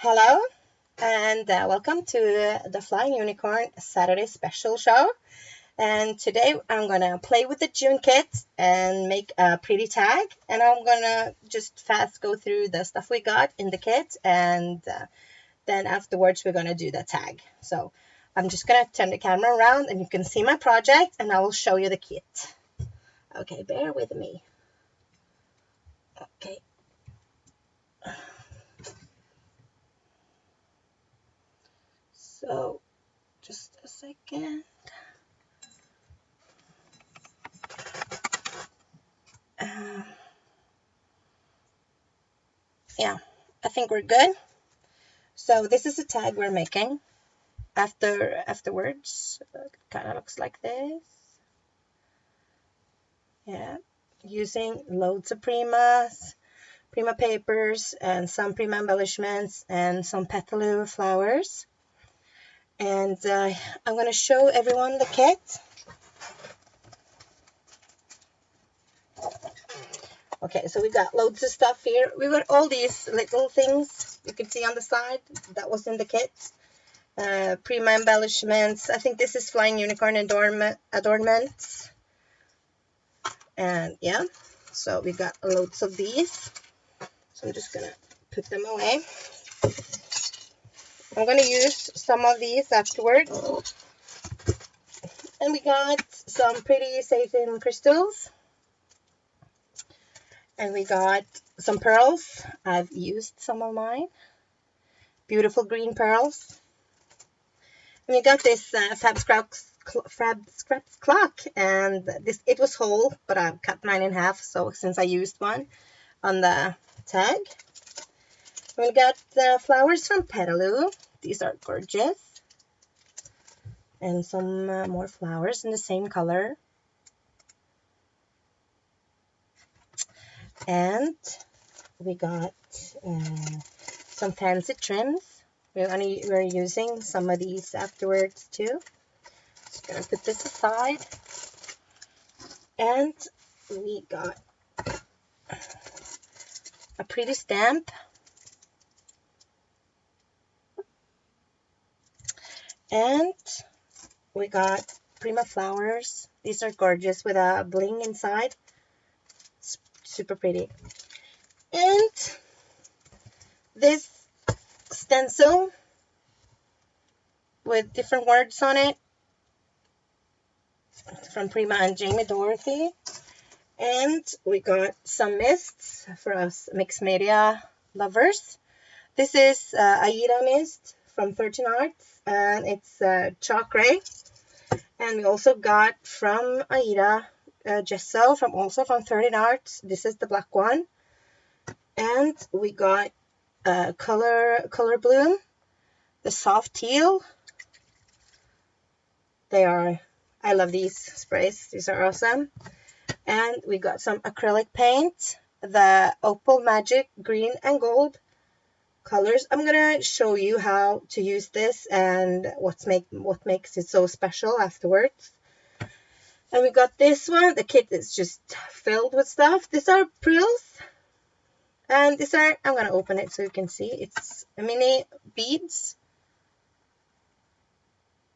Hello and welcome to the Flying Unicorn Saturday special show. And today I'm gonna play with the June kit and make a pretty tag. And I'm gonna just fast go through the stuff we got in the kit, and then afterwards we're gonna do the tag. So I'm just gonna turn the camera around and you can see my project, and I will show you the kit. Okay, bear with me. Okay. So just a second. Yeah, I think we're good. So this is the tag we're making. Afterwards, it kind of looks like this. Yeah, using loads of Prima papers, and some Prima embellishments, and some Petaloo flowers. And I'm going to show everyone the kit. Okay, so we got loads of stuff here. We got all these little things you can see on the side that was in the kit. Prima embellishments. I think this is Flying Unicorn adornments. And yeah, so we got loads of these. So I'm just gonna put them away. I'm gonna use some of these afterwards. And we got some pretty satin crystals. And we got some pearls. I've used some of mine. Beautiful green pearls. And we got this Fab Scraps clock. And it was whole, but I've cut mine in half. So since I used one on the tag. We got the flowers from Petaloo. These are gorgeous. And some more flowers in the same color. And we got some fancy trims. We're using some of these afterwards too. Just gonna put this aside. And we got a pretty stamp. And we got Prima flowers. These are gorgeous with a bling inside. It's super pretty. And this stencil with different words on it from Prima and Jamie Dorothy. And we got some mists for us mixed media lovers. This is Aida mist from 13 Arts, and it's chalk gray. And we also got from Aida gesso also from 13 Arts. This is the black one. And we got color bloom, the soft teal. I love these sprays. These are awesome. And we got some acrylic paint, the Opal Magic green and gold colors. I'm gonna show you how to use this and what makes it so special afterwards. And we got this one. The kit is just filled with stuff. These are frills. And these are, I'm gonna open it so you can see. It's mini beads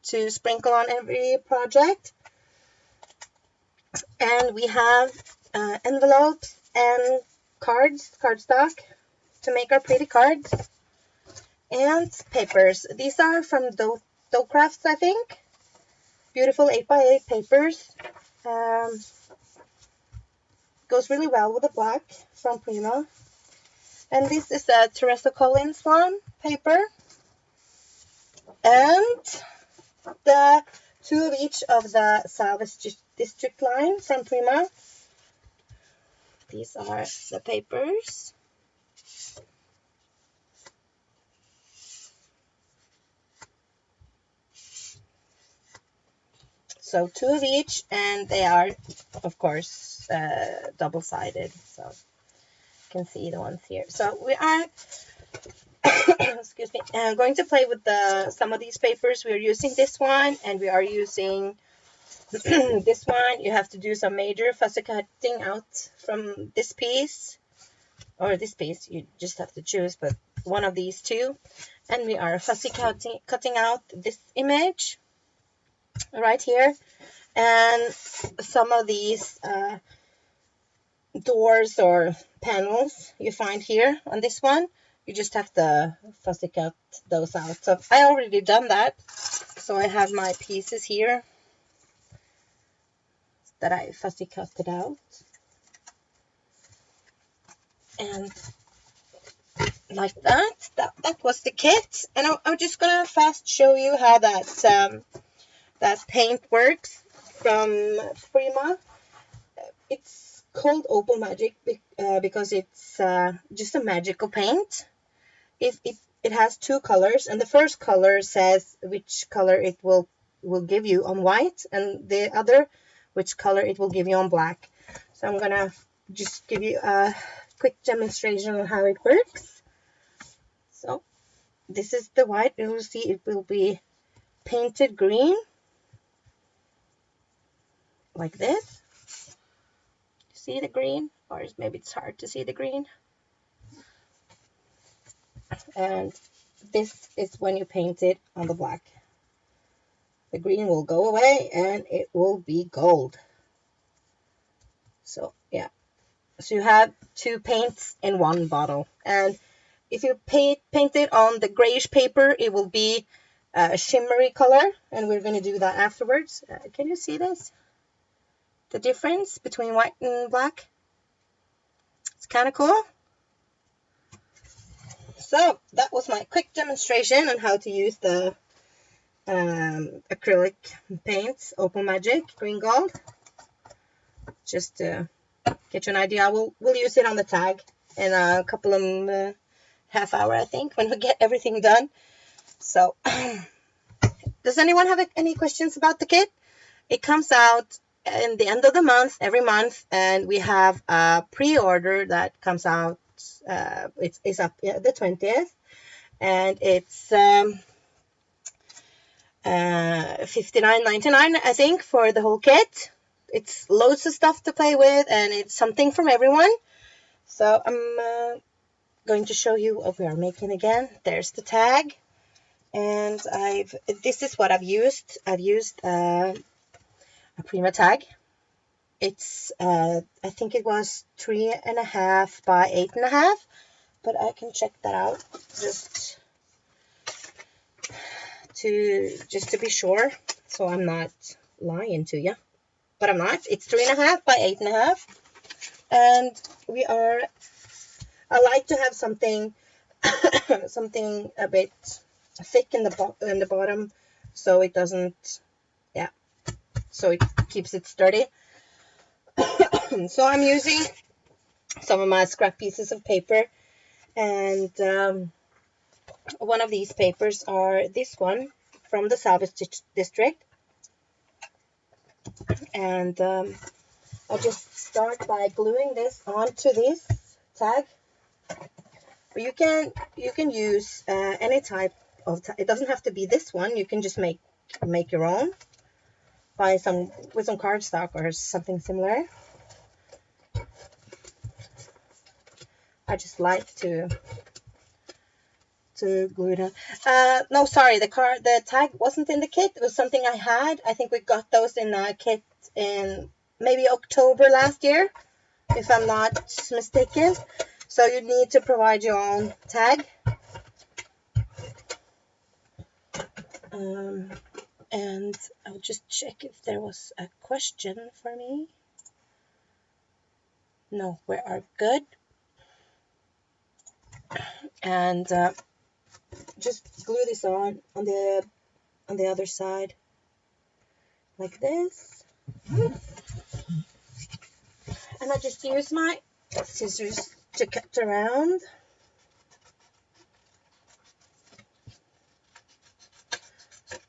to sprinkle on every project. And we have envelopes and cardstock to make our pretty cards, and papers. These are from Dough Crafts, I think. Beautiful 8x8 papers. Goes really well with the black from Prima. And this is a Teresa Collins one paper. And the two of each of the Salvage district line from Prima. These are the papers. So two of each, and they are, of course, double-sided. So you can see the ones here. So we are, excuse me, going to play with some of these papers. We are using this one, and we are using this one. You have to do some major fussy cutting out from this piece, or this piece. You just have to choose, but one of these two, and we are fussy cutting out this image right here, and some of these doors or panels you find here on this one, you just have to fussy cut those out. So I already done that, so I have my pieces here that I fussy cut it out. And like that was the kit. And I'm just gonna fast show you how that paint works from Prima. It's called Opal Magic because it's just a magical paint. It has two colors, and the first color says which color it will give you on white, and the other which color it will give you on black. So I'm gonna just give you a quick demonstration on how it works. So this is the white. You will see it will be painted green like this. See the green, or maybe it's hard to see the green. And this is when you paint it on the black. The green will go away and it will be gold. So yeah, so you have two paints in one bottle. And if you paint it on the grayish paper, it will be a shimmery color, and we're going to do that afterwards. Can you see this? The difference between white and black? It's kind of cool. So that was my quick demonstration on how to use the acrylic paints, Opal Magic Green Gold. Just to get you an idea, we'll use it on the tag in a couple of half hour, I think, when we get everything done. So does anyone have any questions about the kit? It comes out in the end of the month, every month, and we have a pre-order that comes out. It's up the 20th, and it's $59.99, I think, for the whole kit. It's loads of stuff to play with, and it's something from everyone. So I'm going to show you what we are making again. There's the tag, and this is what I've used. I've used a Prima tag. It's I think it was 3.5 by 8.5, but I can check that out just to be sure, so I'm not lying to you. But I'm not. It's 3.5 by 8.5, and I like to have something something a bit thick in the bottom, so it doesn't, so it keeps it sturdy. So I'm using some of my scrap pieces of paper, and one of these papers are this one from the Salvage district, and I'll just start by gluing this onto this tag. But you can use any type of it doesn't have to be this one. You can just make your own with some cardstock or something similar. I just like to glue it on. No, sorry, the tag wasn't in the kit. It was something I had. I think we got those in a kit in maybe October last year, if I'm not mistaken. So you need to provide your own tag. And I'll just check if there was a question for me. No, we are good. And just glue this on the other side like this. And I just use my scissors to cut around.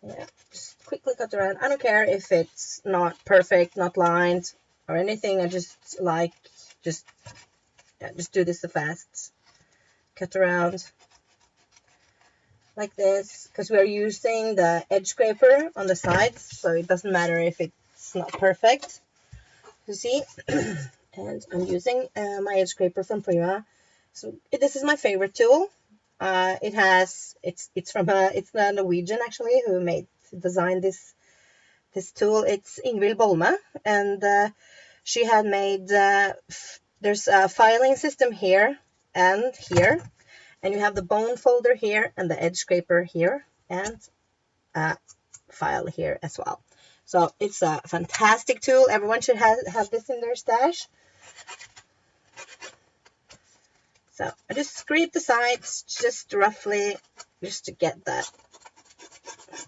Yeah, just quickly cut around. I don't care if it's not perfect, not lined or anything. I just like just do this fast. Cut around like this, because we're using the edge scraper on the sides, so it doesn't matter if it's not perfect. You see. And I'm using my edge scraper from Prima. So this is my favorite tool. It's a Norwegian actually who designed this tool. It's Ingvild Bolme, and she had made there's a filing system here and here, and you have the bone folder here and the edge scraper here, and a file here as well. So it's a fantastic tool. Everyone should have this in their stash. So I just scrape the sides just roughly, just to get the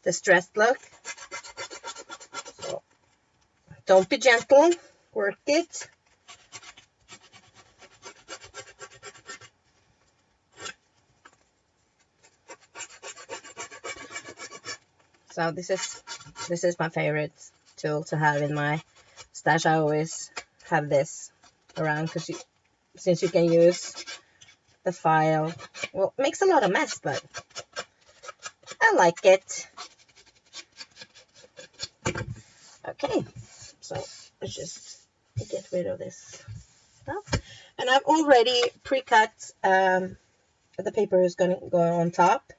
distressed look. So don't be gentle, work it. So this is my favorite tool to have in my stash. I always have this around because since you can use the file. Well, it makes a lot of mess, but I like it. Okay, so let's just get rid of this stuff. And I've already pre-cut the paper is going to go on top,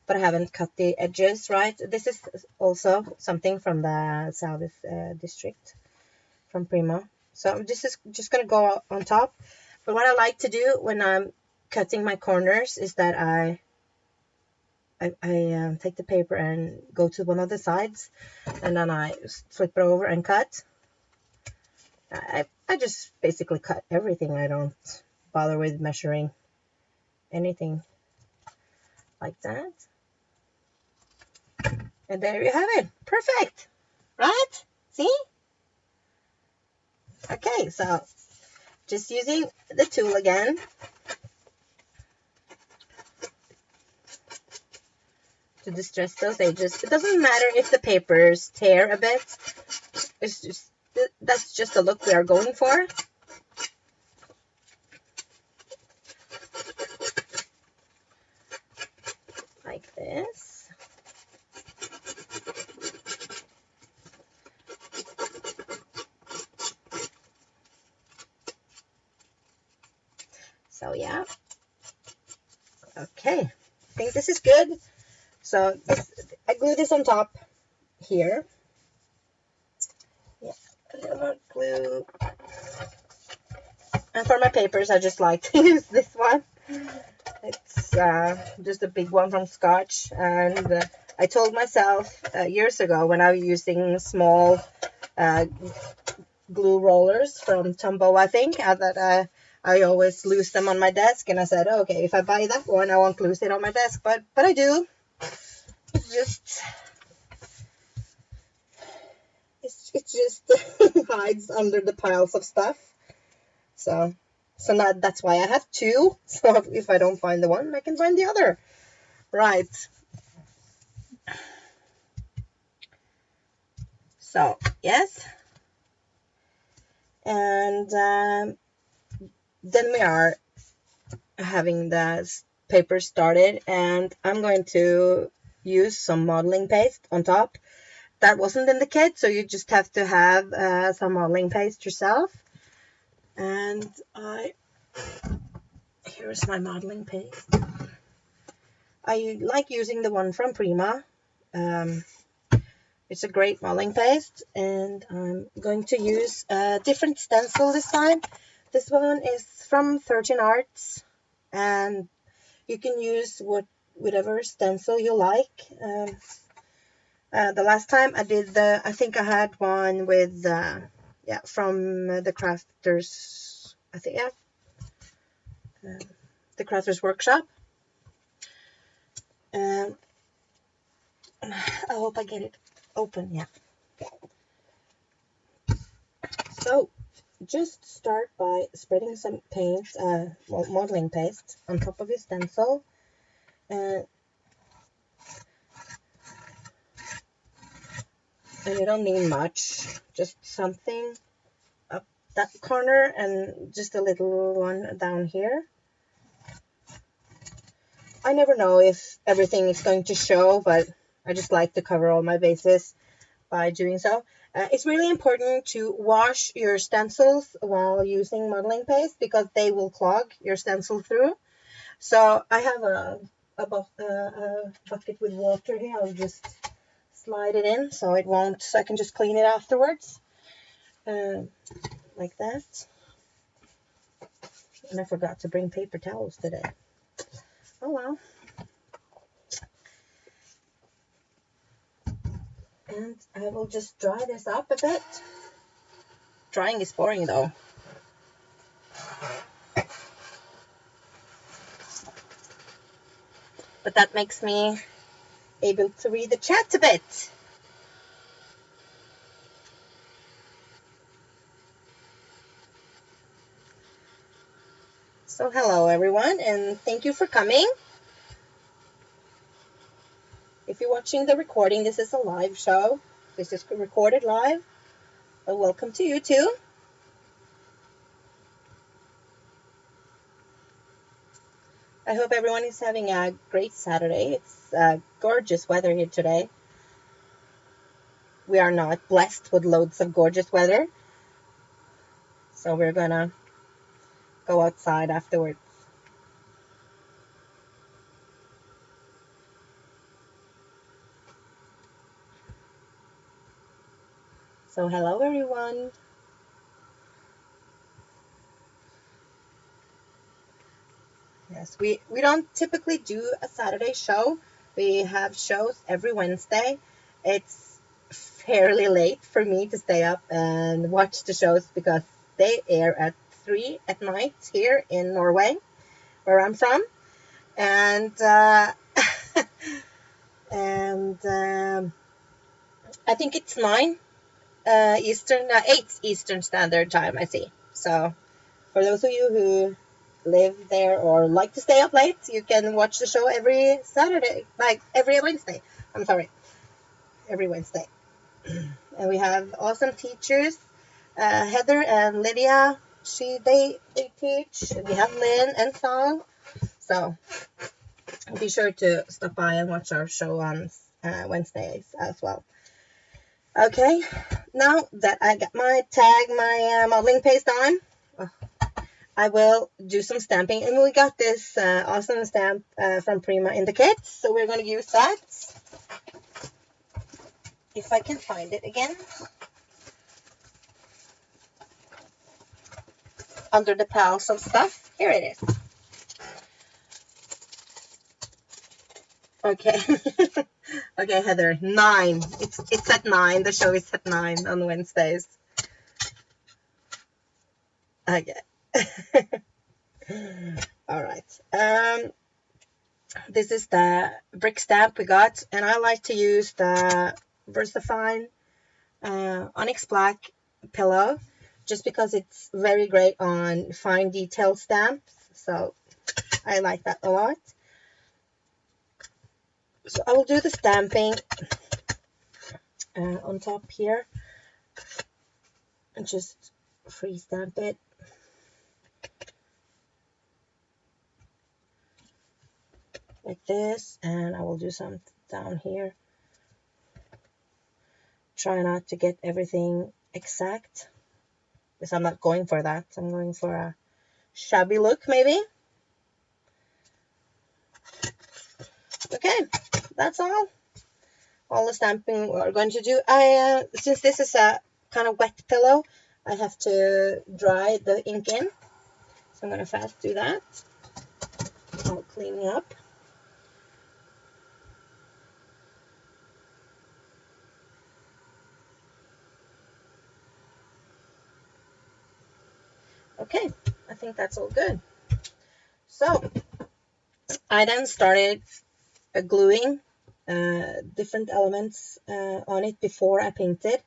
but I haven't cut the edges, right? This is also something from the Salvage district from Prima. So this is just going to go on top. But what I like to do when I'm cutting my corners is that I take the paper and go to one of the sides, and then I flip it over and cut. I just basically cut everything. I don't bother with measuring anything like that. And there you have it. Perfect, right? See? Okay, so just using the tool again. To distress those edges. It doesn't matter if the papers tear a bit. It's just, that's just the look we are going for. Like this. So yeah. Okay. I think this is good. So I glue this on top here. Yeah, a little more glue. And for my papers, I just like to use this one. It's just a big one from Scotch. And I told myself years ago when I was using small glue rollers from Tombow, I think, that I always lose them on my desk. And I said, okay, if I buy that one, I won't lose it on my desk. But I do. It just hides under the piles of stuff. So now that's why I have two. So if I don't find the one, I can find the other. Right. So yes. And then we are having the paper started, and I'm going to use some modeling paste on top. That wasn't in the kit, so you just have to have some modeling paste yourself. And here's my modeling paste. I like using the one from Prima. It's a great modeling paste, and I'm going to use a different stencil this time. This one is from 13 Arts, and you can use whatever stencil you like. The last time I did I think I had one with, from the Crafters, I think, the Crafters Workshop. I hope I get it open, yeah. So, just start by spreading some paint, modeling paste on top of your stencil. And you don't need much, just something up that corner and just a little one down here. I never know if everything is going to show, but I just like to cover all my bases by doing so. It's really important to wash your stencils while using modeling paste because they will clog your stencil through. So I have a bucket with water here. I'll just slide it in so it won't, so I can just clean it afterwards, like that. And I forgot to bring paper towels today. Oh well. And I will just dry this up a bit. Drying is boring though. But that makes me able to read the chat a bit. So hello everyone, and thank you for coming. If you're watching the recording, this is a live show. This is recorded live. Well, welcome to you too. I hope everyone is having a great Saturday. It's gorgeous weather here today. We are not blessed with loads of gorgeous weather, so we're gonna go outside afterwards. So hello everyone. Yes, we don't typically do a Saturday show. We have shows every Wednesday. It's fairly late for me to stay up and watch the shows because they air at 3 at night here in Norway, where I'm from. And and I think it's 9 Eastern, 8 Eastern Standard Time, I see. So for those of you who live there or like to stay up late, you can watch the show every Saturday, like every Wednesday. I'm sorry, every Wednesday. And we have awesome teachers, Heather and Lydia. They teach. We have Lynn and Song. So be sure to stop by and watch our show on Wednesdays as well. Okay, now that I got my tag, my modeling paste on, I will do some stamping. And we got this awesome stamp from Prima in the kit, so we're going to use that. If I can find it again. Under the piles of stuff. Here it is. Okay. Okay, Heather, 9. It's at 9. The show is at 9 on Wednesdays. Okay. All right. This is the brick stamp we got, and I like to use the VersaFine Onyx Black pillow, just because it's very great on fine detail stamps. So I like that a lot. So I will do the stamping on top here and just free stamp it. Like this, and I will do some down here. Try not to get everything exact, because I'm not going for that. I'm going for a shabby look, maybe. Okay, that's all the stamping we're going to do. Since this is a kind of wet pillow, I have to dry the ink in, so I'm going to fast do that. I'll clean it up. Okay, I think that's all good. So I then started gluing different elements on it before I painted.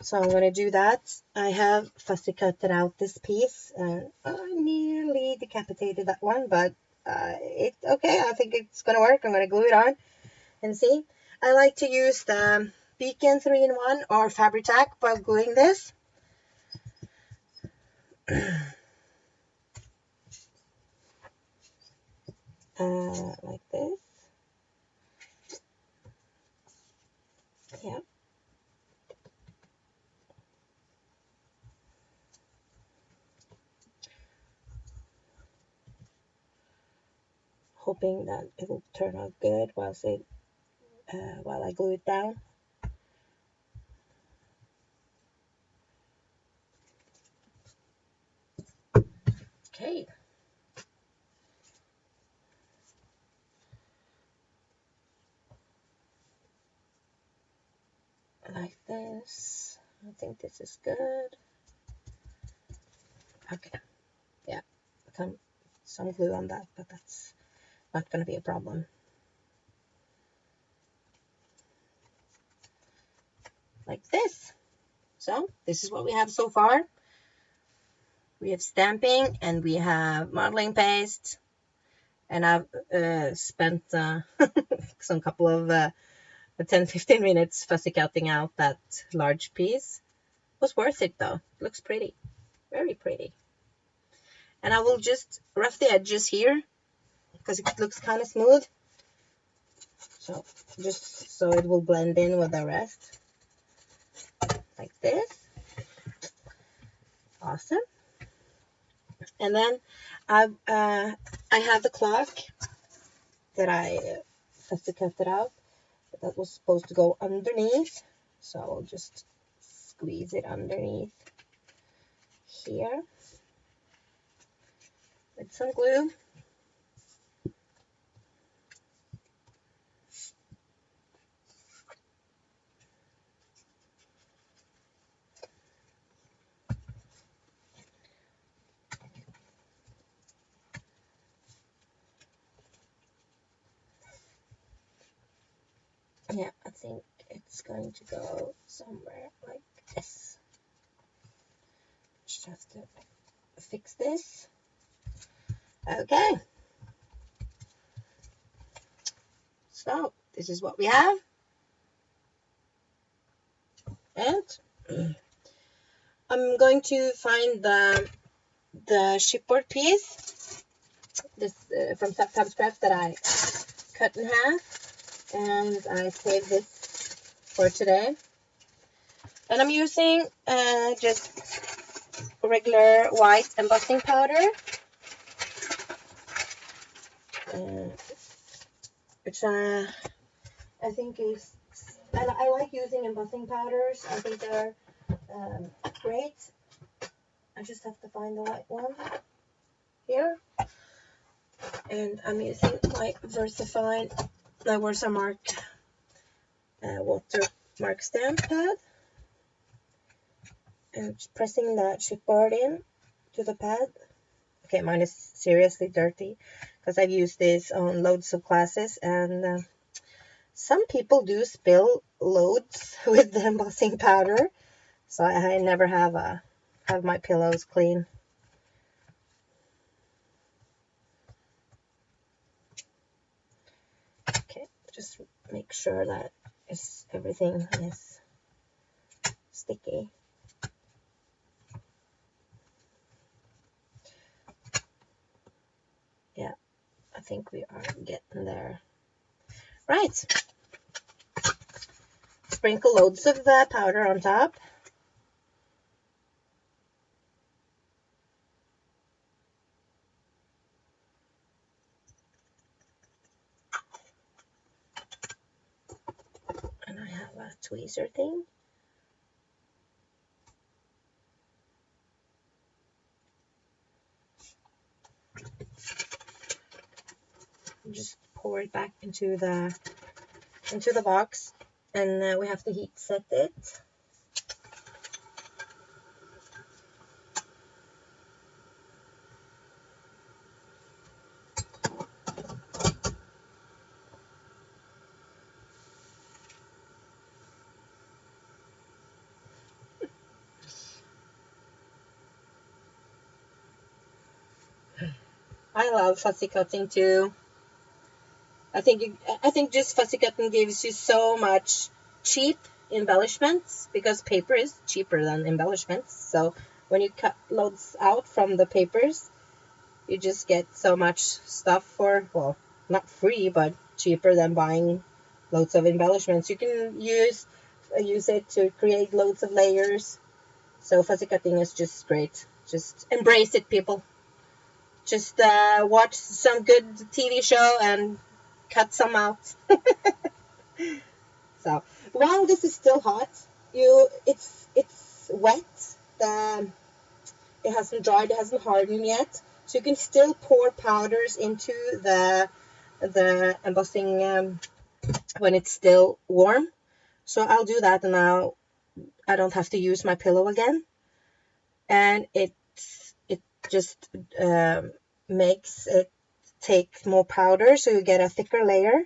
So I'm going to do that. I have fussy cutted out this piece. I nearly decapitated that one, but it's okay. I think it's going to work. I'm going to glue it on and see. I like to use the Beacon 3-in-1 or Fabri-Tac while gluing this. Like this. Yeah. hoping that it will turn out good while I glue it down. Okay. Like this. I think this is good. Okay. Yeah. Some glue on that, but that's not going to be a problem. Like this. So this is what we have so far. We have stamping and we have modeling paste, and I've spent some couple of 10-15 minutes fussy cutting out that large piece. It was worth it though. It looks pretty, very pretty. And I will just rough the edges here because it looks kind of smooth. So just so it will blend in with the rest, like this. Awesome. And then I have the clock that I fussy cut it out. That was supposed to go underneath, so I'll just squeeze it underneath here with some glue. Yeah, I think it's going to go somewhere like this. Just have to fix this. Okay. So this is what we have. And I'm going to find the chipboard piece, this from Tab Scraps that I cut in half, and I saved this for today. And I'm using just regular white embossing powder, which I think is, I like using embossing powders. I think they're great. I just have to find the white one here. And I'm using my Versafine, my Versamark watermark stamp pad. And pressing that chipboard in to the pad. Okay, mine is seriously dirty because I've used this on loads of classes, and some people do spill loads with the embossing powder, so I never have my pillows clean. Okay, just make sure that everything is sticky. Yeah, I think we are getting there. Right. Sprinkle loads of the powder on top. And I have a tweezer thing. Just pour it back into the box, and we have to heat set it. I love fussy cutting too. I think just fussy cutting gives you so much cheap embellishments because paper is cheaper than embellishments. So when you cut loads out from the papers, you just get so much stuff for, well, not free, but cheaper than buying loads of embellishments. You can use it to create loads of layers. So fussy cutting is just great. Just embrace it, people. Just watch some good TV show and cut some out. So while this is still hot, it's wet. It hasn't dried, it hasn't hardened yet, so you can still pour powders into the embossing when it's still warm. So I'll do that, and now I don't have to use my pillow again, and it just makes it take more powder, so you get a thicker layer,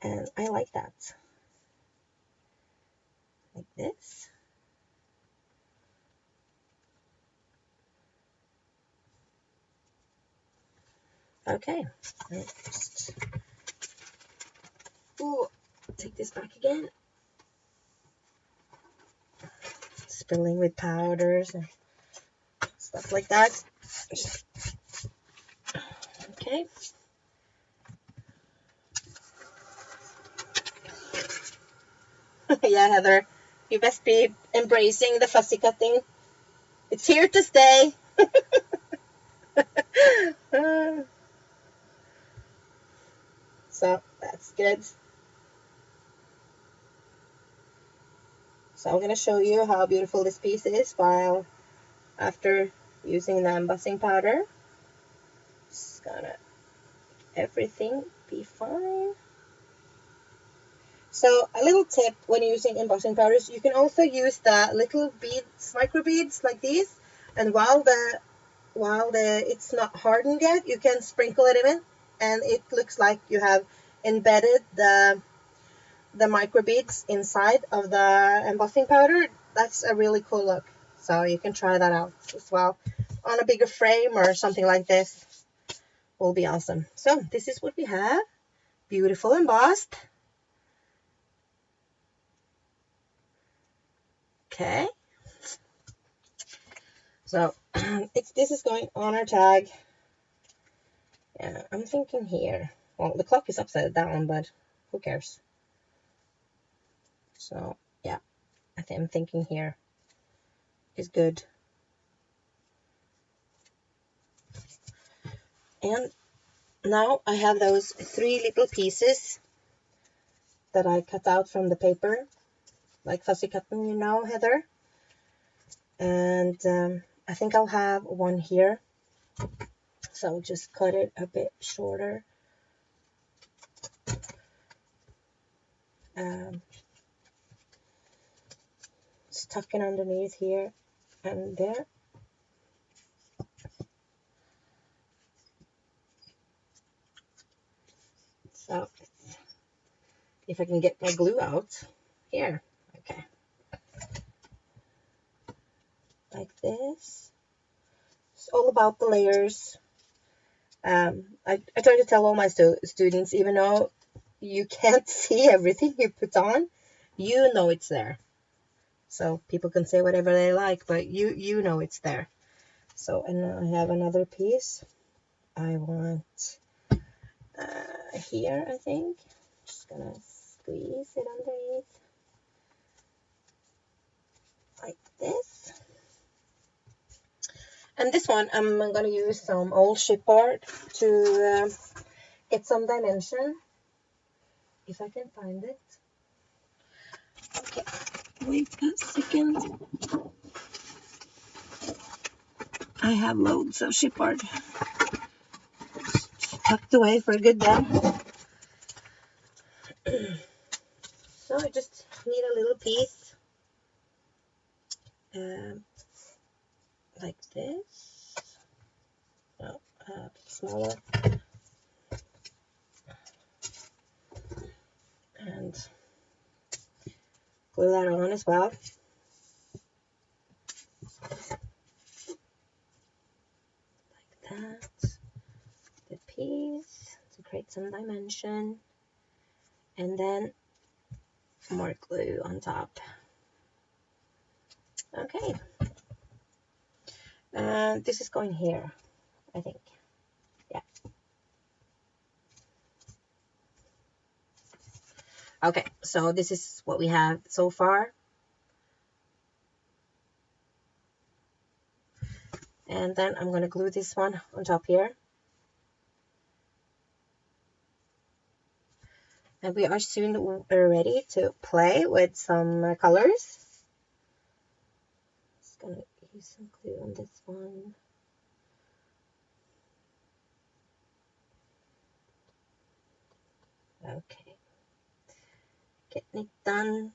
and I like that. Like this. Okay, just take this back again. Spilling with powders and stuff like that. Okay. Yeah, Heather, you best be embracing the fussy cutting. It's here to stay. So that's good. So I'm going to show you how beautiful this piece is while after using the embossing powder. Just gonna everything be fine. So a little tip when using embossing powders, you can also use the little beads, micro beads like these, and while it's not hardened yet, you can sprinkle it in, and it looks like you have embedded the micro beads inside of the embossing powder. That's a really cool look. So you can try that out as well on a bigger frame or something like this. Will be awesome. So this is what we have. Beautiful embossed. Okay. So this is going on our tag. Yeah, I'm thinking here. Well, the clock is upside down, but who cares? So yeah, I'm thinking here is good. And now I have those 3 little pieces that I cut out from the paper, like fussy cutting, you know, Heather. And I think I'll have one here. So I'll just cut it a bit shorter. Just tuck it underneath here and there. So if I can get my glue out here. Okay. Like this. It's all about the layers. I try to tell all my students, even though you can't see everything you put on, you know it's there. So people can say whatever they like, but you know it's there. So, and I have another piece. I want here, I think. Just gonna squeeze it underneath like this. And this one, I'm gonna use some old chipboard to get some dimension, if I can find it. Okay, wait a second. I have loads of chipboard tucked away for a good day. So I just need a little piece like this. No, a bit smaller. And glue that on as well. Like that. The piece to create some dimension. And then more glue on top. Okay. This is going here, I think. Yeah. Okay, so this is what we have so far. And then I'm going to glue this one on top here. And we are soon ready to play with some colors. Just going to use some glue on this one. Okay. Getting it done.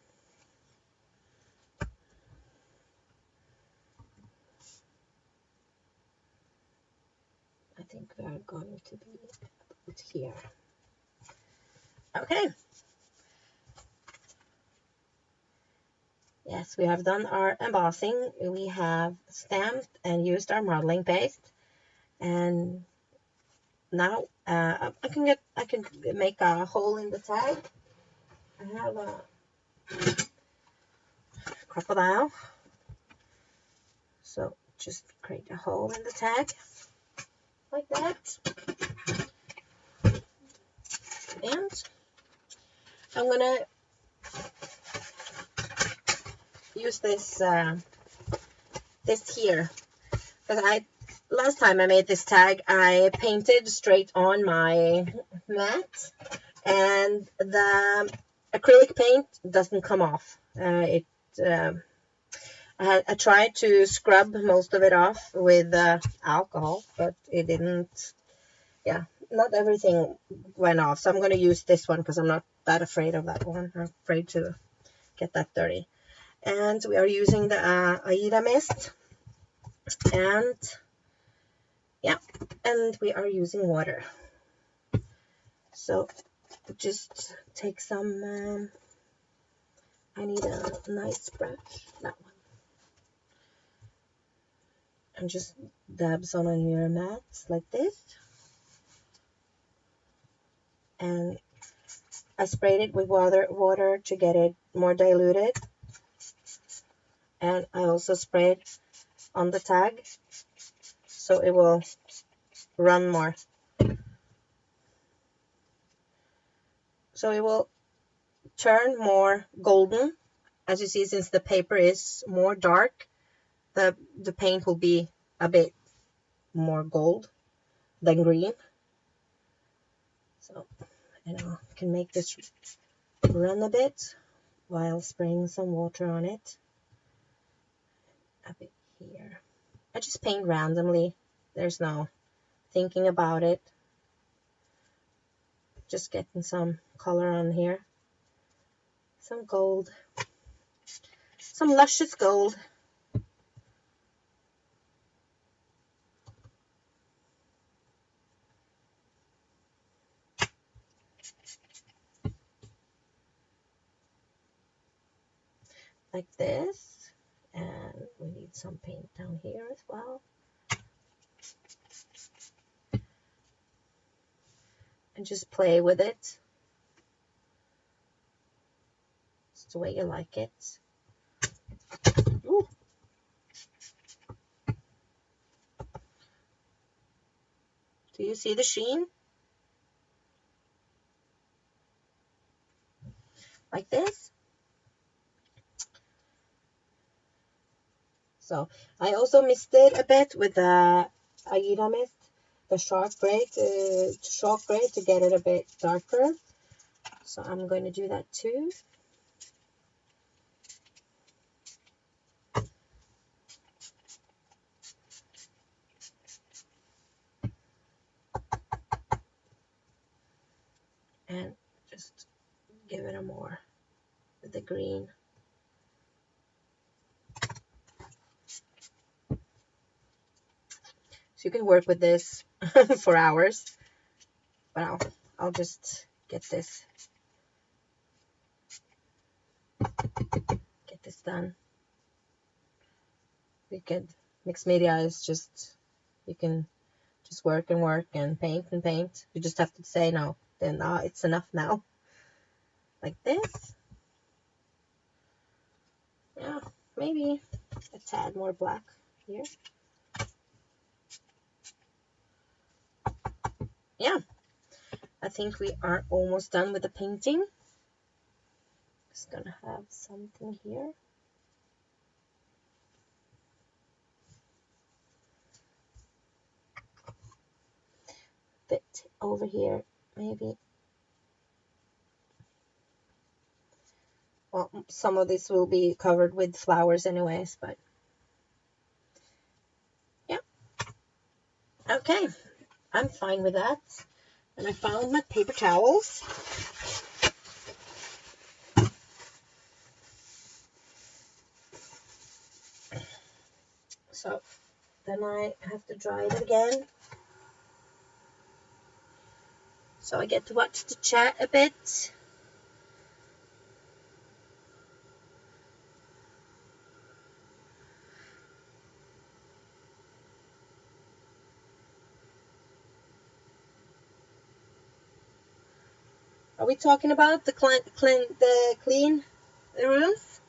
I think we are going to be about here. Okay. Yes, we have done our embossing. We have stamped and used our modeling paste. And now I can make a hole in the tag. I have a crocodile. So just create a hole in the tag like that. And I'm gonna use this here, because last time I made this tag, I painted straight on my mat, and the acrylic paint doesn't come off. I tried to scrub most of it off with alcohol, but it didn't. Yeah, not everything went off. So I'm going to use this one because I'm not that afraid of that one. I'm afraid to get that dirty. And we are using the Aida mist. And yeah, and we are using water. So just take some, I need a nice brush, that one. And just dab some on your mats like this. And I sprayed it with water to get it more diluted. And I also sprayed on the tag so it will run more. So it will turn more golden. As you see, since the paper is more dark, the paint will be a bit more gold than green. So, and I can make this run a bit while spraying some water on it. A bit here. I just paint randomly. There's no thinking about it. Just getting some color on here. Some gold. Some luscious gold. Like this. And we need some paint down here as well. And just play with it. It's the way you like it. Ooh. Do you see the sheen? Like this. So I also missed it a bit with the Aida mist, the sharp gray to get it a bit darker. So I'm going to do that too. And just give it a more with the green. So you can work with this for hours, but I'll just get this done. We could mixed media is just, you can just work and work and paint and paint. You just have to say no, then it's enough now. Like this. Yeah, maybe a tad more black here. Yeah, I think we are almost done with the painting. Just gonna have something here. bit over here, maybe. Well, some of this will be covered with flowers anyways, but yeah. Okay, I'm fine with that. And I found my paper towels. So then I have to dry it again. So I get to watch the chat a bit. Are we talking about the clean rooms?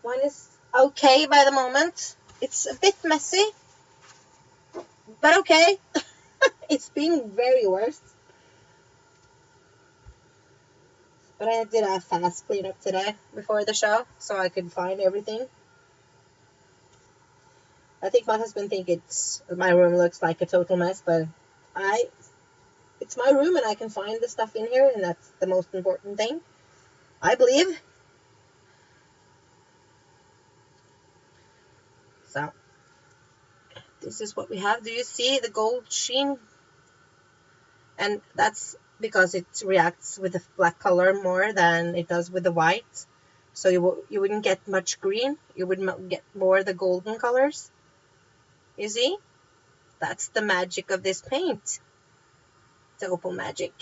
One is okay by the moment. It's a bit messy, but okay. It's been very worse. But I did a fast cleanup today before the show, so I could find everything. I think my husband thinks my room looks like a total mess, but it's my room and I can find the stuff in here, and that's the most important thing, I believe. So this is what we have. Do you see the gold sheen? And that's because it reacts with the black color more than it does with the white. So you wouldn't get much green. You would get more the golden colors. You see? That's the magic of this paint. The opal magic.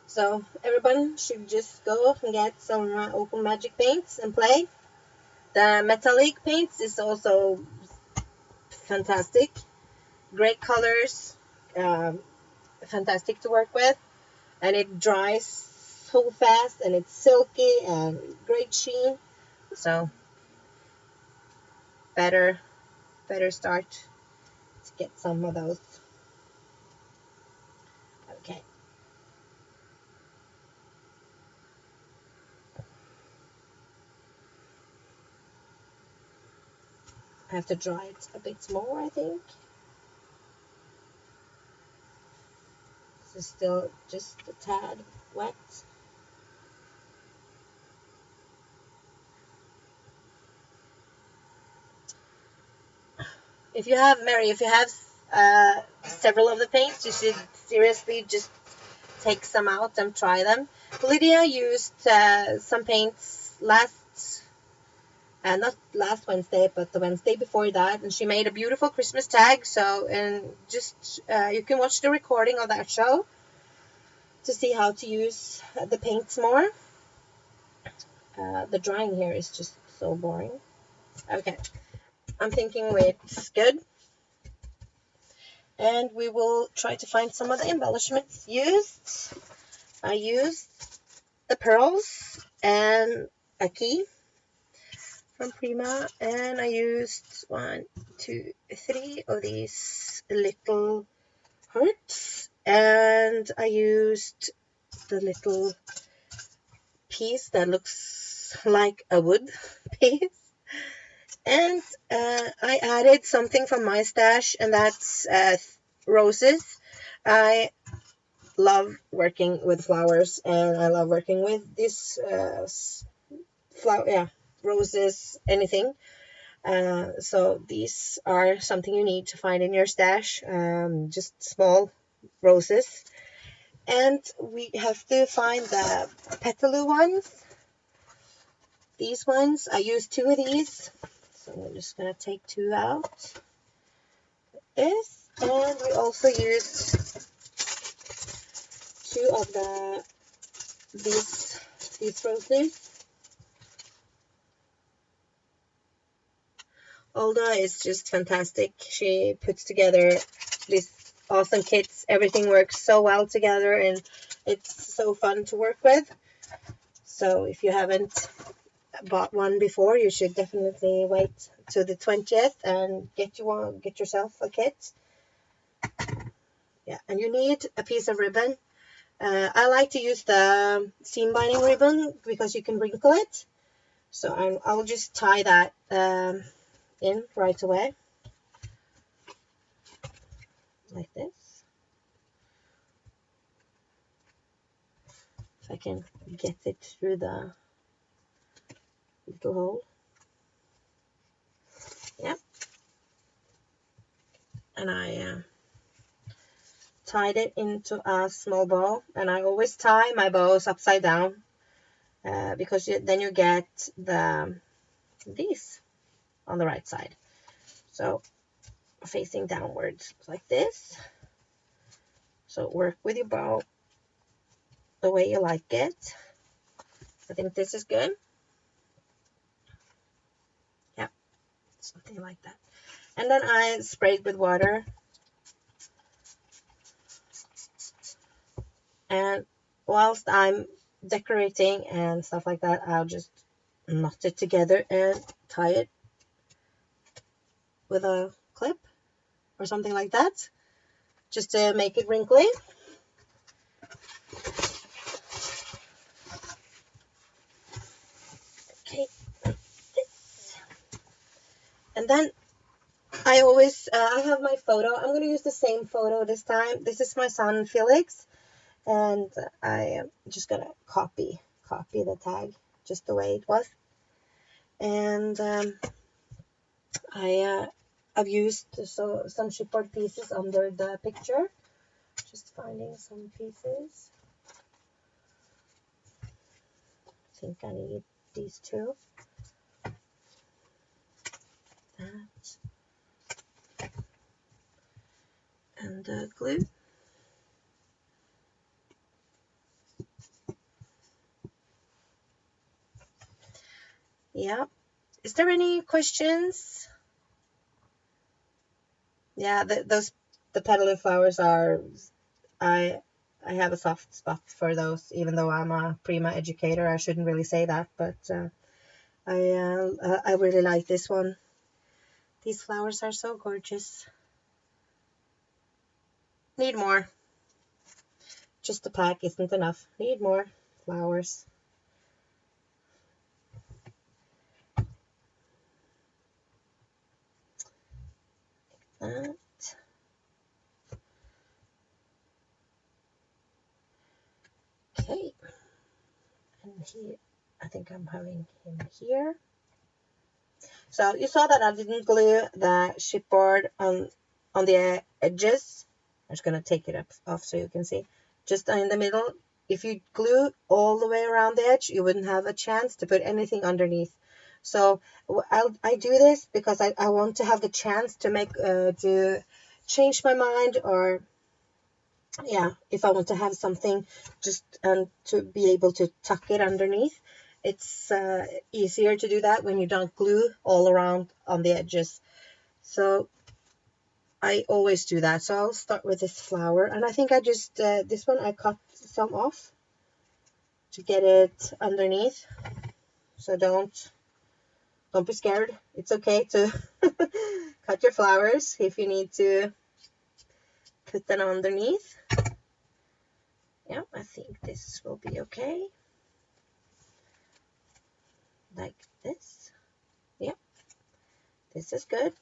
So everyone should just go and get some opal magic paints and play. The metallic paints is also fantastic. Great colors. Fantastic to work with. And it dries so fast, and it's silky and great sheen. So better start to get some of those. Okay. I have to dry it a bit more, I think. This is still just a tad wet. If you have, Mary, if you have several of the paints, you should seriously just take some out and try them. Lydia used some paints not last Wednesday, but the Wednesday before that, and she made a beautiful Christmas tag. So, and just you can watch the recording of that show to see how to use the paints more. The drawing here is just so boring. Okay, I'm thinking it's good. And we will try to find some of the embellishments used. I used the pearls and a key from Prima, and I used 1, 2, 3 of these little hearts, and I used the little piece that looks like a wood piece, and I added something from my stash, and that's roses. I love working with flowers, and I love working with this roses, anything. So these are something you need to find in your stash, just small roses. And we have to find the Petaloo ones. These ones, I used 2 of these, so I'm just gonna take 2 out. This, and we also used 2 of these roses. Olga is just fantastic. She puts together these awesome kits. Everything works so well together, and it's so fun to work with. So if you haven't bought one before, you should definitely wait to the 20th and get yourself a kit. Yeah, and you need a piece of ribbon. I like to use the seam binding ribbon because you can wrinkle it. So I'll just tie that in right away. like this. If I can get it through the little hole. Yep. And I tied it into a small bow, and I always tie my bows upside down because then you get these on the right side. So facing downwards like this. So work with your bow the way you like it. I think this is good. Yeah, something like that. And then I sprayed with water. And whilst I'm decorating and stuff like that, I'll just knot it together and tie it with a clip or something like that, just to make it wrinkly. Okay, and then I always I have my photo. I'm going to use the same photo this time. This is my son Felix, and I am just going to copy the tag just the way it was. And I've used some chipboard pieces under the picture. Just finding some pieces. I think I need these two. That. And glue. Yeah. Is there any questions? Yeah, the Petaloo flowers are, I have a soft spot for those, even though I'm a Prima educator. I shouldn't really say that, but I really like this one. These flowers are so gorgeous. Need more. Just a pack isn't enough. Need more flowers. That. Okay. And here, I think I'm having him here. So you saw that I didn't glue the chipboard on the edges. I'm just going to take it off so you can see. Just in the middle. If you glue all the way around the edge, you wouldn't have a chance to put anything underneath. So I do this because I want to have the chance to change my mind, or yeah, if I want to have something just to be able to tuck it underneath. It's easier to do that when you don't glue all around on the edges. So I always do that. So I'll start with this flower, and I think I just this one I cut some off to get it underneath. So don't be scared. It's okay to cut your flowers if you need to put them underneath. Yeah, I think this will be okay. Like this. Yep, this is good.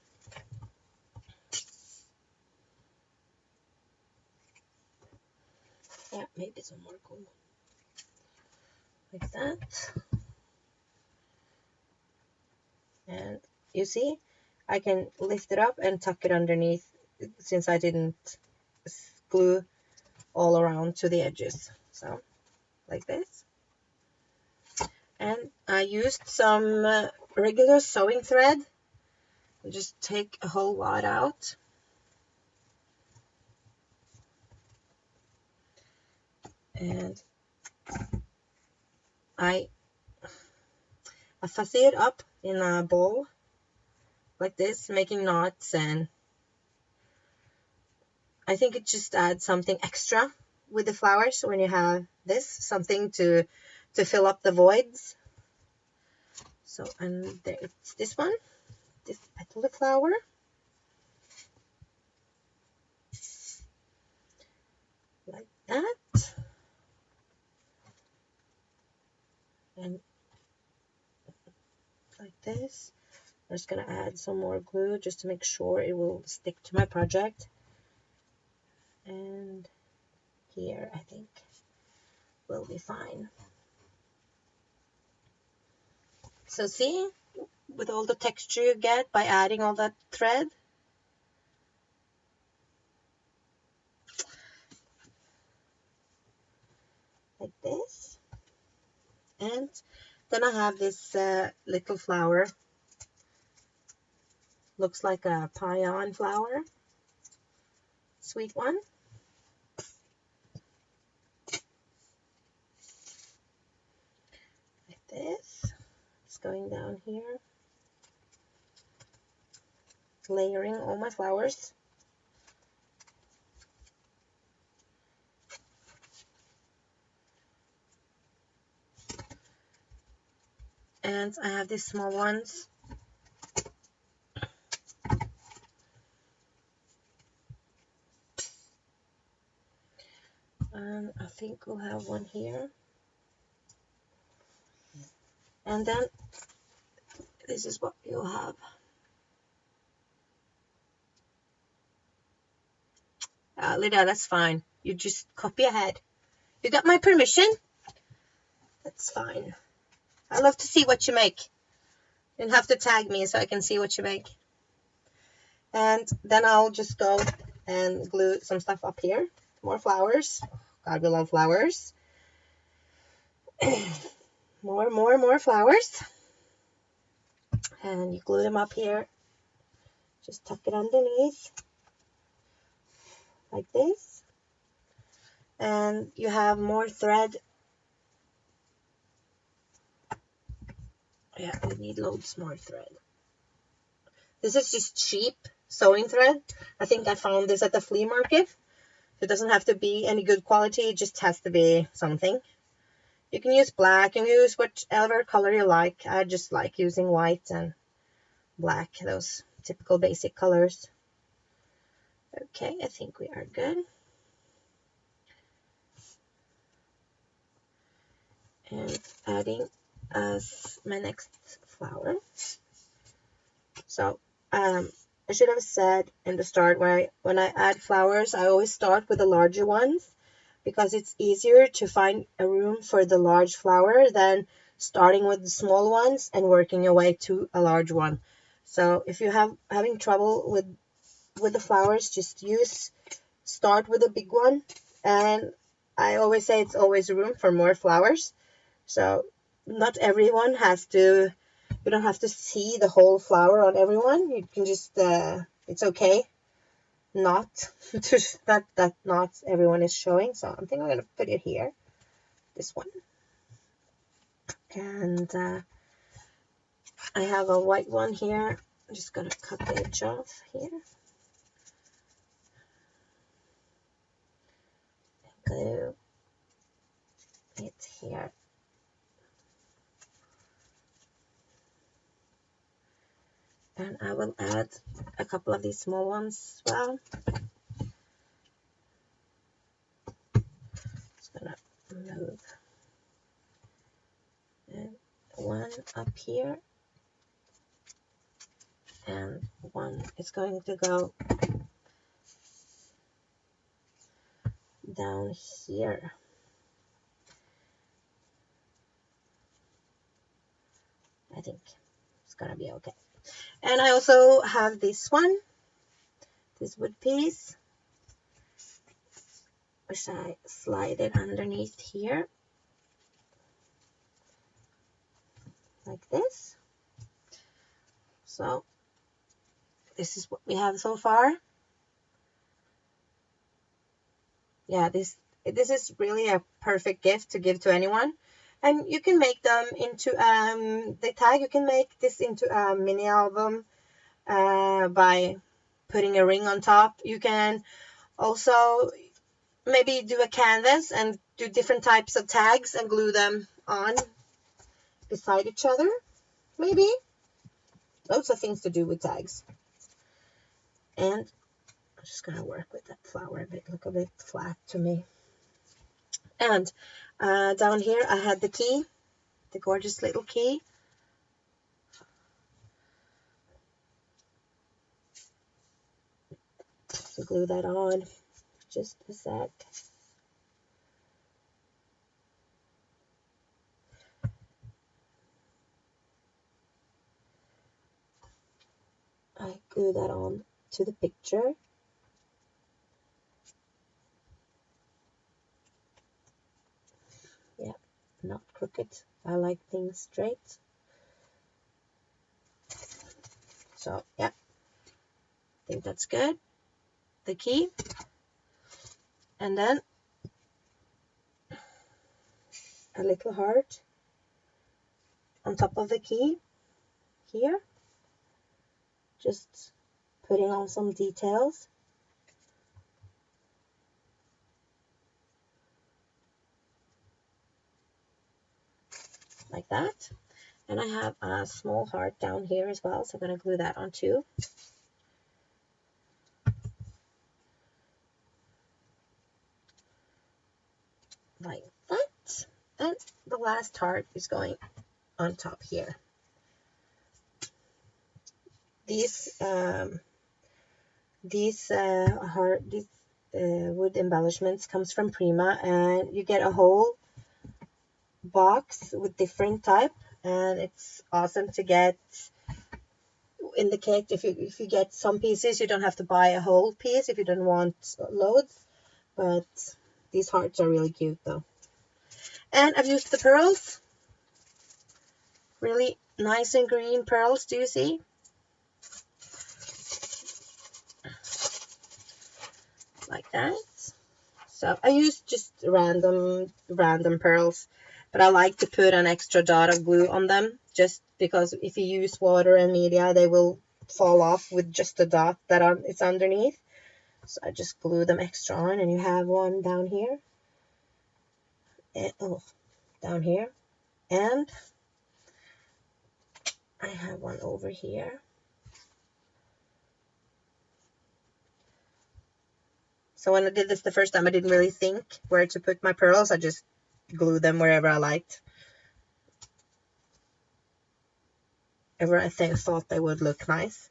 Yeah, maybe some more gold. Like that. And you see, I can lift it up and tuck it underneath since I didn't glue all around to the edges. So, like this. And I used some regular sewing thread. Just take a whole lot out. And I fussy it up in a bowl like this, making knots, and I think it just adds something extra with the flowers when you have this, something to fill up the voids. So, and there it's this one, this petal flower. Like that. And like this. I'm just gonna add some more glue just to make sure it will stick to my project. here, I think, will be fine. So see, with all the texture you get by adding all that thread. Like this. And then I have this little flower. Looks like a paean flower. Sweet one. Like this. It's going down here. Layering all my flowers. And I have these small ones. And I think we'll have one here. And then this is what you'll have. Lydia, that's fine. You just copy ahead. You got my permission? That's fine. I love to see what you make. You don't have to tag me so I can see what you make. And then I'll just go and glue some stuff up here. More flowers. God, we love flowers. more flowers. And you glue them up here. Just tuck it underneath. Like this. And you have more thread. Yeah, you need loads more thread. This is just cheap sewing thread. I think I found this at the flea market. It doesn't have to be any good quality. It just has to be something. You can use black. You can use whichever color you like. I just like using white and black. Those typical basic colors. Okay, I think we are good. And adding as my next flower. So I should have said in the start when I add flowers, I always start with the larger ones because it's easier to find a room for the large flower than starting with the small ones and working your way to a large one. So if you having trouble with the flowers, just start with a big one. And I always say it's always room for more flowers. So not everyone has to, you don't have to see the whole flower on everyone. You can just, it's okay not that not everyone is showing. So I think I'm going to put it here, this one. And I have a white one here. I'm just going to cut the edge off here. Glue it here. And I will add a couple of these small ones as well. Just gonna move. And one up here. And one is going to go down here. I think it's gonna be okay. And I also have this one, this wood piece, which I slide it underneath here, like this. So this is what we have so far. Yeah, this is really a perfect gift to give to anyone. And you can make them into the tag. You can make this into a mini album by putting a ring on top. You can also maybe do a canvas and do different types of tags and glue them on beside each other. Maybe lots of things to do with tags. And I'm just gonna work with that flower a bit. Look a bit flat to me. And down here I had the key, the gorgeous little key. So glue that on. Just a sec. I glue that on to the picture. Yeah, not crooked. I like things straight. So yeah, I think that's good. The key. And then a little heart on top of the key here. Just putting on some details. Like that. And I have a small heart down here as well, so I'm going to glue that on too. Like that. And the last heart is going on top here. These wood embellishments comes from Prima, and you get a whole box with different type, and it's awesome to get in the kit. If you get some pieces, you don't have to buy a whole piece if you don't want loads, but these hearts are really cute though. And I've used the pearls, really nice and green pearls. Do you see? Like that. So I use just random pearls, but I like to put an extra dot of glue on them, just because if you use water and media, they will fall off with just a dot that it's underneath. So I just glue them extra on, and you have one down here, and down here, and I have one over here. So when I did this the first time, I didn't really think where to put my pearls. I just glued them wherever I liked. Wherever I thought they would look nice.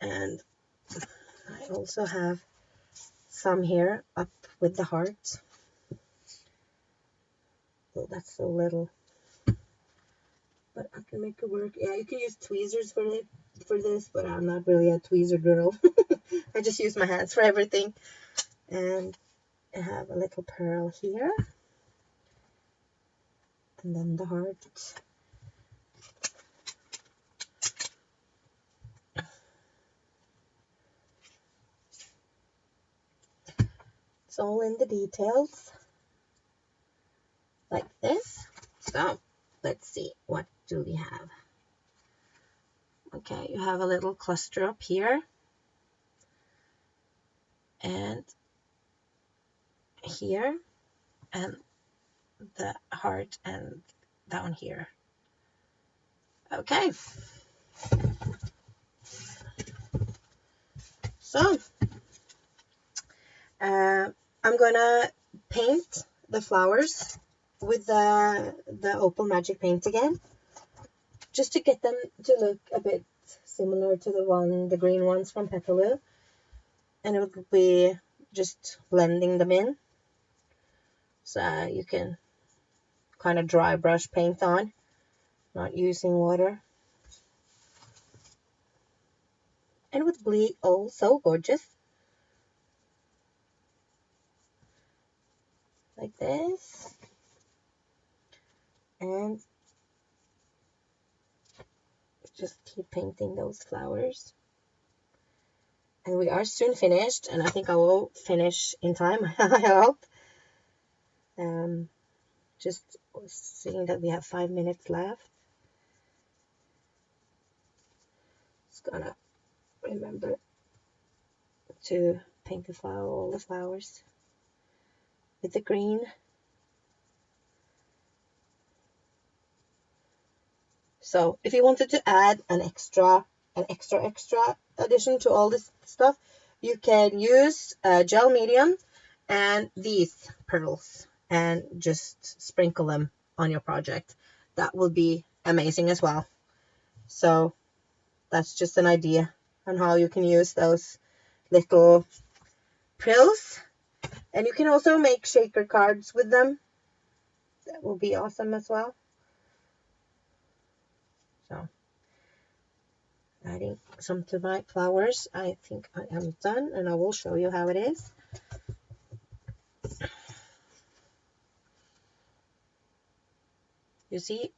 And I also have some here up with the heart. Oh, that's so little. But I can make it work. Yeah, you can use tweezers for this, but I'm not really a tweezer girl. I just use my hands for everything. And I have a little pearl here. And then the heart. It's all in the details. Like this. So, let's see. What do we have? Okay, you have a little cluster up here. And here. And the heart and down here. Okay. So, I'm gonna paint the flowers with the Opal Magic paint again, just to get them to look a bit similar to the green ones from Petaloo, and it will be just blending them in, so you can kind of dry brush paint on, not using water, and it would be oh so gorgeous. Like this, and just keep painting those flowers. And we are soon finished, and I think I will finish in time. I hope. Just seeing that we have 5 minutes left. Just gonna remember to paint all the flowers with the green. So if you wanted to add an extra addition to all this stuff, you can use gel medium and these pearls and just sprinkle them on your project. That will be amazing as well. So that's just an idea on how you can use those little pearls. And you can also make shaker cards with them. That will be awesome as well. So Adding some to my flowers. I think I am done, and I will show you how it is. You see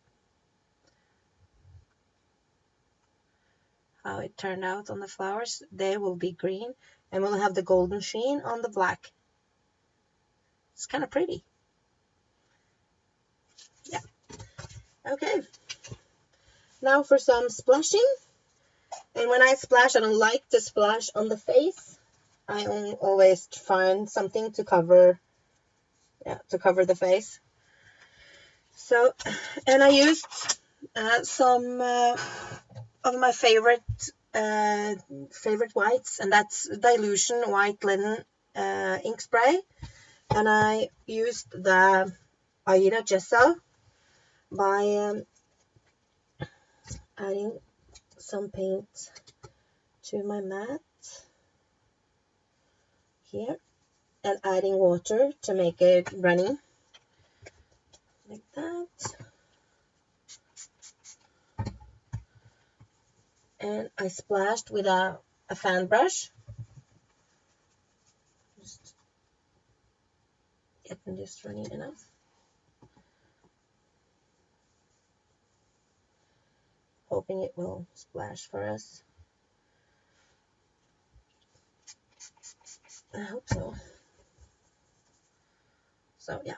how it turned out on the flowers? They will be green, and we'll have the golden sheen on the black. It's kind of pretty. Yeah. Okay. Now for some splashing. And when I splash, I don't like to splash on the face. I always find something to cover, the face. So, and I used some of my favorite whites, and that's Dilution White Linen ink spray. And I used the Aira Gesso by adding some paint to my mat here and adding water to make it runny, like that. And I splashed with a fan brush, just getting this runny enough. Hoping it will splash for us. I hope so. So yeah.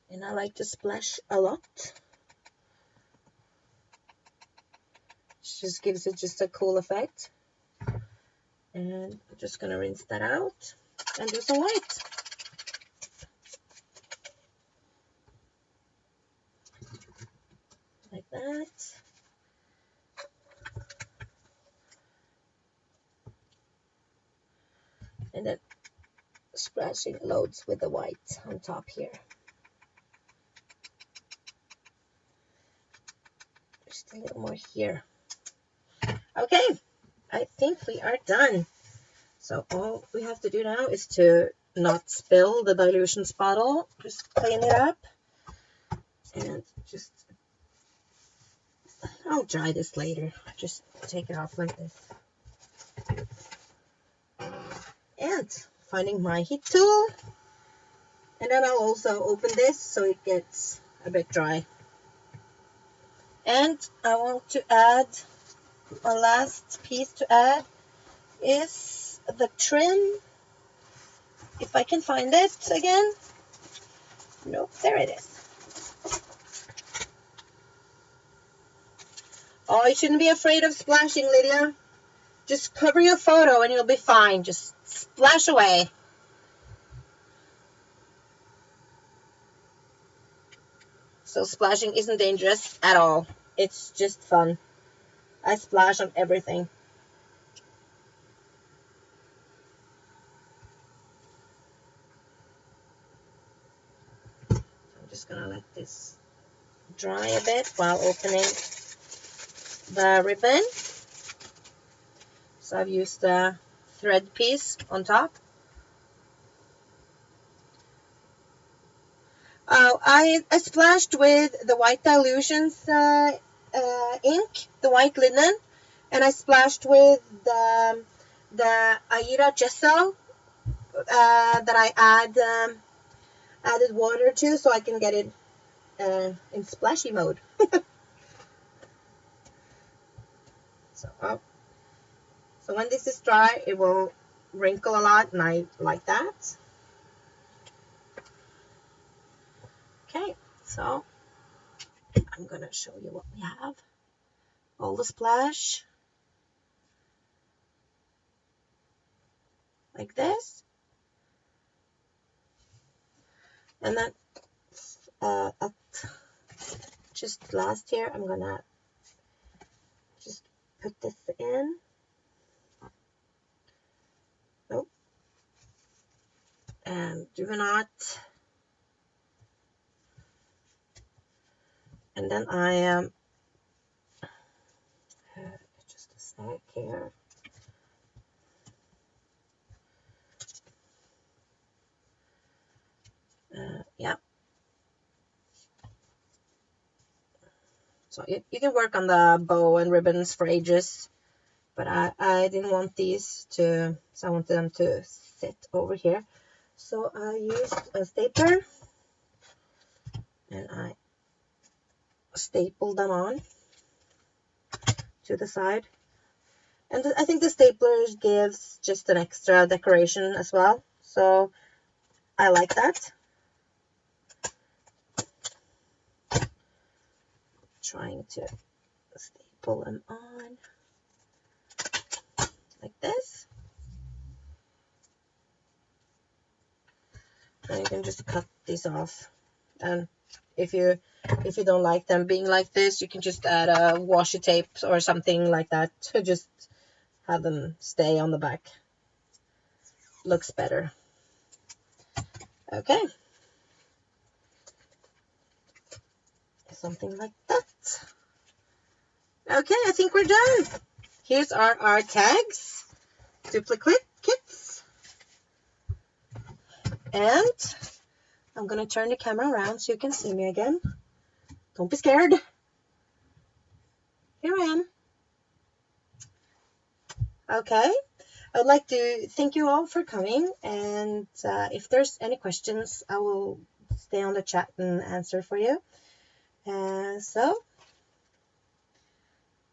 And I like to splash a lot. It just gives it just a cool effect. And I'm just gonna rinse that out and do some white. Like that. And then splashing loads with the white on top here. Just a little more here. Okay, I think we are done. So all we have to do now is to not spill the dilutions bottle. Just clean it up. And just, I'll dry this later. Just take it off like this. And finding my heat tool. And then I'll also open this so it gets a bit dry. And I want to add, our last piece to add is the trim. If I can find it again. Nope, there it is. Oh, you shouldn't be afraid of splashing, Lydia. Just cover your photo and you'll be fine. Just splash away. So splashing isn't dangerous at all. It's just fun. I splash on everything. I'm just gonna let this dry a bit while opening the ribbon. So I've used the thread piece on top. Oh, I splashed with the white dilutions ink, the white linen, and I splashed with the Aira Gesso that I added water to so I can get it in splashy mode. So when this is dry, it will wrinkle a lot, and I like that. Okay, so I'm gonna show you what we have. All the splash, like this, and then at just last here, I'm gonna just put this in. Nope. And do not. And then I am just a sec here. So you can work on the bow and ribbons for ages, but I didn't want these to, so I wanted them to sit over here. So I used a stapler and I stapled them on to the side. And I think the stapler gives just an extra decoration as well, so I like that. Trying to staple them on like this. And you can just cut these off. And if you don't like them being like this, you can just add a washi tape or something like that to just have them stay on the back. Looks better. Okay. Something like that. Okay, I think we're done. Here's our tags, duplicates. And I'm going to turn the camera around so you can see me again. Don't be scared. Here I am. Okay. I would like to thank you all for coming. And if there's any questions, I will stay on the chat and answer for you. So,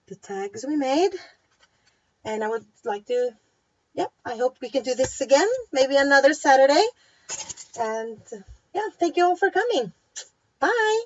the tags we made. And I would like to, I hope we can do this again. Maybe another Saturday. And yeah, thank you all for coming. Bye.